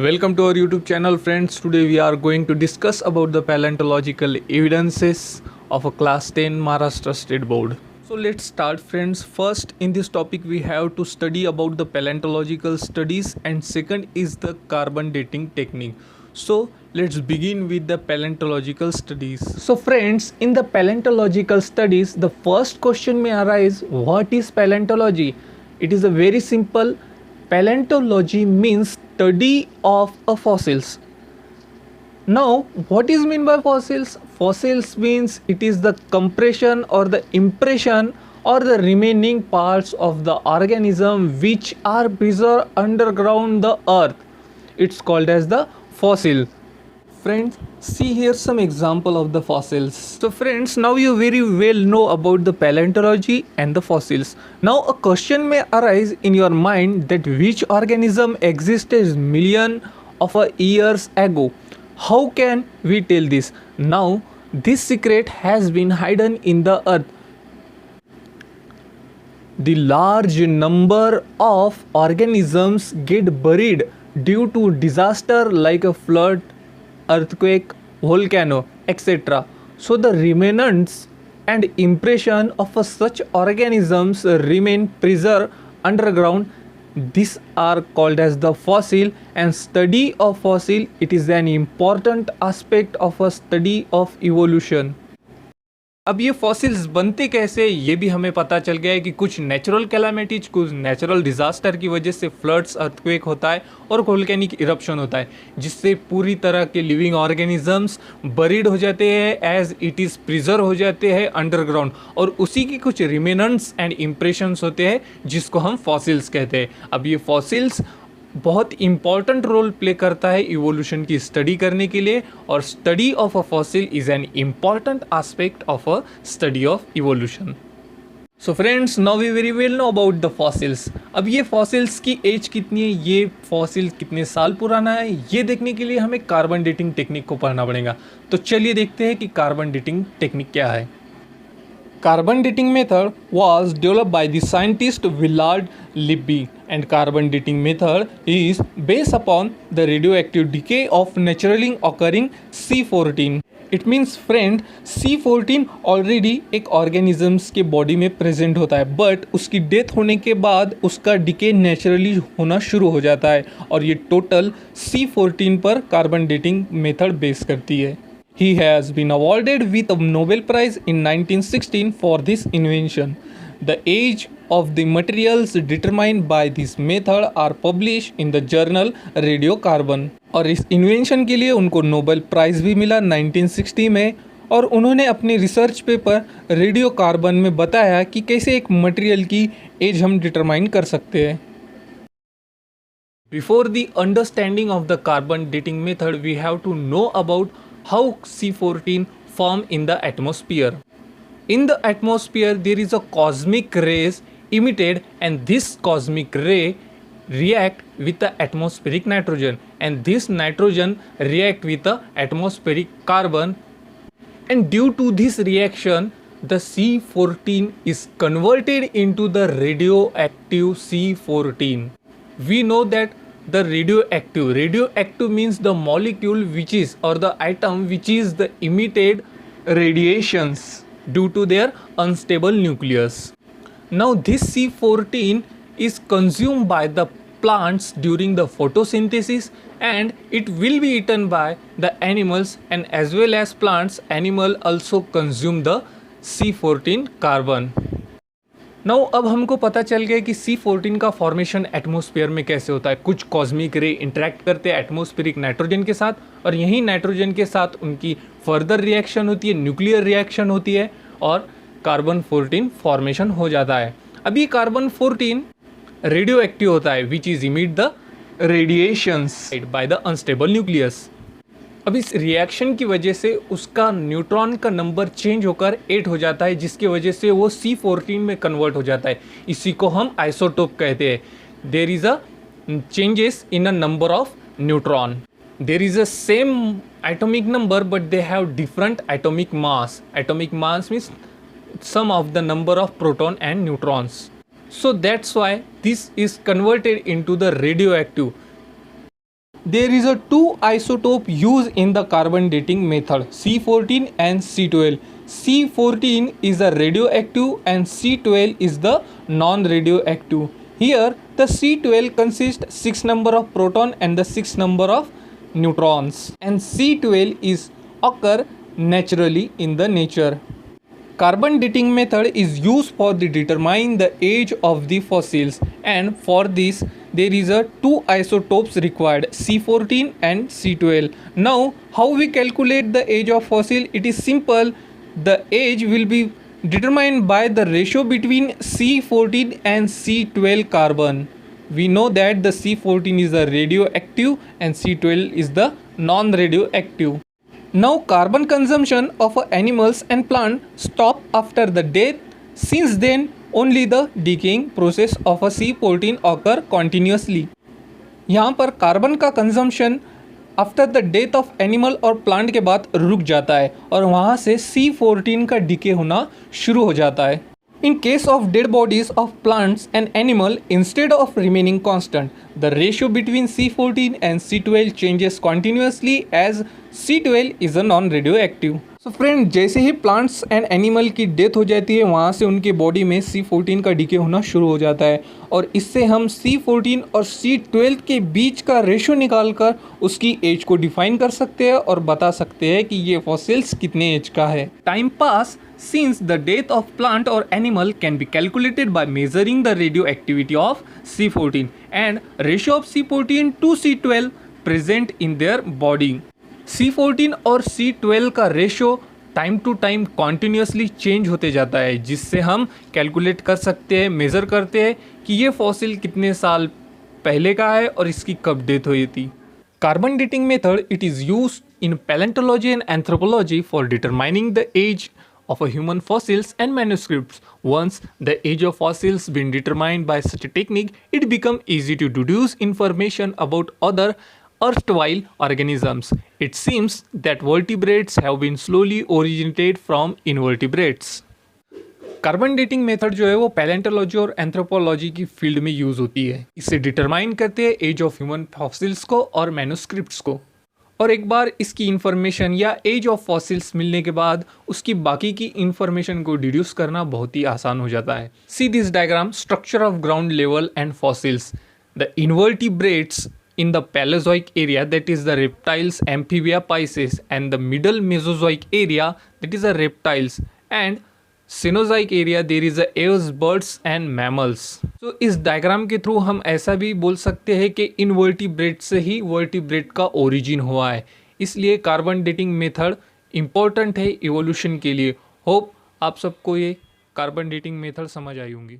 Welcome to our YouTube channel, friends. Today we are going to discuss about the paleontological evidences of a class 10 Maharashtra State Board. So let's start, friends. First, in this topic we have to study about the paleontological studies, and second is the carbon dating technique. So let's begin with the paleontological studies. So friends, in the paleontological studies, the first question may arise, what is paleontology? It is a very simple. Paleontology means study of fossils. Now, what is meant by fossils? Fossils means it is the compression or the impression or the remaining parts of the organism which are preserved underground the earth. It's called as the fossil. Friends, see here some example of the fossils. So friends, now you very well know about the paleontology and the fossils. Now a question may arise in your mind that which organism existed million of years ago. How can we tell this? Now this secret has been hidden in the earth. The large number of organisms get buried due to disaster like a flood, earthquake, volcano, etc. So the remnants and impression of such organisms remain preserved underground. These are called as the fossil, and study of fossil, it is an important aspect of a study of evolution. अब ये fossils बनते कैसे, ये भी हमें पता चल गया है कि कुछ नेचुरल कैलामिटीज, कुछ नेचुरल डिजास्टर की वजह से फ्लड्स, अर्थक्वेक होता है और वोल्केनिक इरप्शन होता है, जिससे पूरी तरह के लिविंग ऑर्गेनिजम्स बरीड हो जाते हैं, एज इट इज़ प्रिजर्व हो जाते हैं अंडरग्राउंड, और उसी की कुछ रिमेनेंट्स एंड इम्प्रेशंस होते हैं जिसको हम फॉसिल्स कहते हैं. अब ये फॉसिल्स बहुत इंपॉर्टेंट रोल प्ले करता है इवोल्यूशन की स्टडी करने के लिए, और study of a fossil is an important aspect of a study of evolution. So friends, now we very well know about the fossils. अब ये फॉसिल्स की एज कितनी है, ये फॉसिल कितने साल पुराना है, ये देखने के लिए हमें कार्बन डेटिंग टेक्निक को पढ़ना पड़ेगा. तो चलिए देखते हैं कि कार्बन डेटिंग टेक्निक क्या है. Carbon dating method was developed by the scientist Willard Libby, and carbon dating method is based upon the radioactive decay of naturally occurring C14. It means friend, C14 already एक organisms के body में present होता है, but उसकी death होने के बाद उसका डिके नेचुरली होना शुरू हो जाता है, और ये टोटल C14 पर कार्बन डेटिंग मेथड बेस करती है. He has been awarded with a Nobel Prize in 1916 for this invention. The age of the materials determined by this method are published in the journal Radiocarbon. और इस invention के लिए उनको Nobel prize भी मिला 1960 में, और उन्होंने अपनी रिसर्च पेपर रेडियो कार्बन में बताया कि कैसे एक मटेरियल की एज हम डिटरमाइन कर सकते हैं. Before the understanding of the carbon dating method, we have to know about how C14 form in the atmosphere. In the atmosphere there is a cosmic rays emitted, and this cosmic ray react with the atmospheric nitrogen, and this nitrogen react with the atmospheric carbon, and due to this reaction the C14 is converted into the radioactive C14. We know that the radioactive means the molecule which is, or the atom which is the emitted radiations due to their unstable nucleus. Now this C14 is consumed by the plants during the photosynthesis, and it will be eaten by the animals, and as well as plants, animal also consume the C14 carbon. Now अब हमको पता चल गया कि C14 का formation atmosphere में कैसे होता है. कुछ कॉस्मिक रे इंटरेक्ट करते हैं एटमॉस्फेरिक नाइट्रोजन के साथ, और यही नाइट्रोजन के साथ उनकी फर्दर रिएक्शन होती है, न्यूक्लियर रिएक्शन होती है, और कार्बन 14 फॉर्मेशन हो जाता है. अब ये कार्बन 14 रेडियो एक्टिव होता है, which is emit the radiations by the unstable nucleus. अब इस रिएक्शन की वजह से उसका न्यूट्रॉन का नंबर चेंज होकर 8 हो जाता है, जिसकी वजह से वो C14 में कन्वर्ट हो जाता है. इसी को हम आइसोटोप कहते हैं. There is a changes in a number of neutron. There is a same atomic number but they have different atomic mass. Atomic mass means sum of the number of proton and neutrons. So that's why this is converted into the radioactive. there is a two isotope used in the carbon dating method, C14 and C12. C14 is a radioactive and C12 is the non-radioactive. Here the C12 consists 6 number of proton and the 6 number of neutrons, and C12 is occur naturally in the nature. Carbon dating method is used for the determining the age of the fossils, and for this there is a two isotopes required, C14 and C12. Now how we calculate the age of fossil? It is simple. The age will be determined by the ratio between C14 and C12 carbon. We know that the C14 is the radioactive and C12 is the non-radioactive. Now carbon consumption of animals and plant stop after the death. Since then only the decaying process of a C14 occur continuously. यहाँ पर carbon का consumption after the death of animal और plant के बाद रुक जाता है और वहाँ से C14 का डिके होना शुरू हो जाता है. In case of dead bodies of plants and animal, instead of remaining constant, the ratio between C14 and C12 changes continuously as C12 is a non-radioactive. So friend, जैसे ही plants and animal की death हो जाती है वहाँ से उनके body में C14 का डिके होना शुरू हो जाता है और इससे हम C14 और C12 के बीच का रेशो निकाल कर उसकी एज को डिफाइन कर सकते हैं और बता सकते हैं कि ये फॉसिल्स कितने एज का है. Time pass since the death of plant or animal can be calculated by measuring the radioactivity of C14 and ratio of C14 to C12 present in their body. C14 और C12 का ratio time to time continuously change होते जाता है, जिससे हम calculate कर सकते हैं, मेज़र करते हैं कि ये फॉसिल कितने साल पहले का है और इसकी कब डेथ हुई थी. Carbon dating method, it is used in paleontology and anthropology for determining the age of a human fossils and manuscripts. Once the age of fossils been determined by such a technique, it become easy to deduce information about other erstwhile organisms. It seems that vertebrates have been slowly originated from invertebrates. Carbon dating method जो है वो palaeontology और anthropology की field में use होती है. इसे determine करते हैं एज ऑफ ह्यूमन फॉसिल्स को और मैन्युस्क्रिप्ट्स को. और एक बार इसकी इन्फॉर्मेशन या एज ऑफ फॉसिल्स मिलने के बाद उसकी बाकी की इन्फॉर्मेशन को डिड्यूस करना बहुत ही आसान हो जाता है. See this diagram, structure of ground level and fossils. The invertebrates in the Paleozoic area, that is the reptiles, amphibia, Pisces, and the middle Mesozoic area, that is the reptiles, and Cenozoic area there is a aves, birds and mammals. So इस diagram के through हम ऐसा भी बोल सकते हैं कि invertebrate से ही वर्टिब्रेट का ओरिजिन हुआ है. इसलिए कार्बन डेटिंग मेथड इम्पोर्टेंट है इवोल्यूशन के लिए. होप आप सबको ये कार्बन डेटिंग मेथड समझ आई होंगी.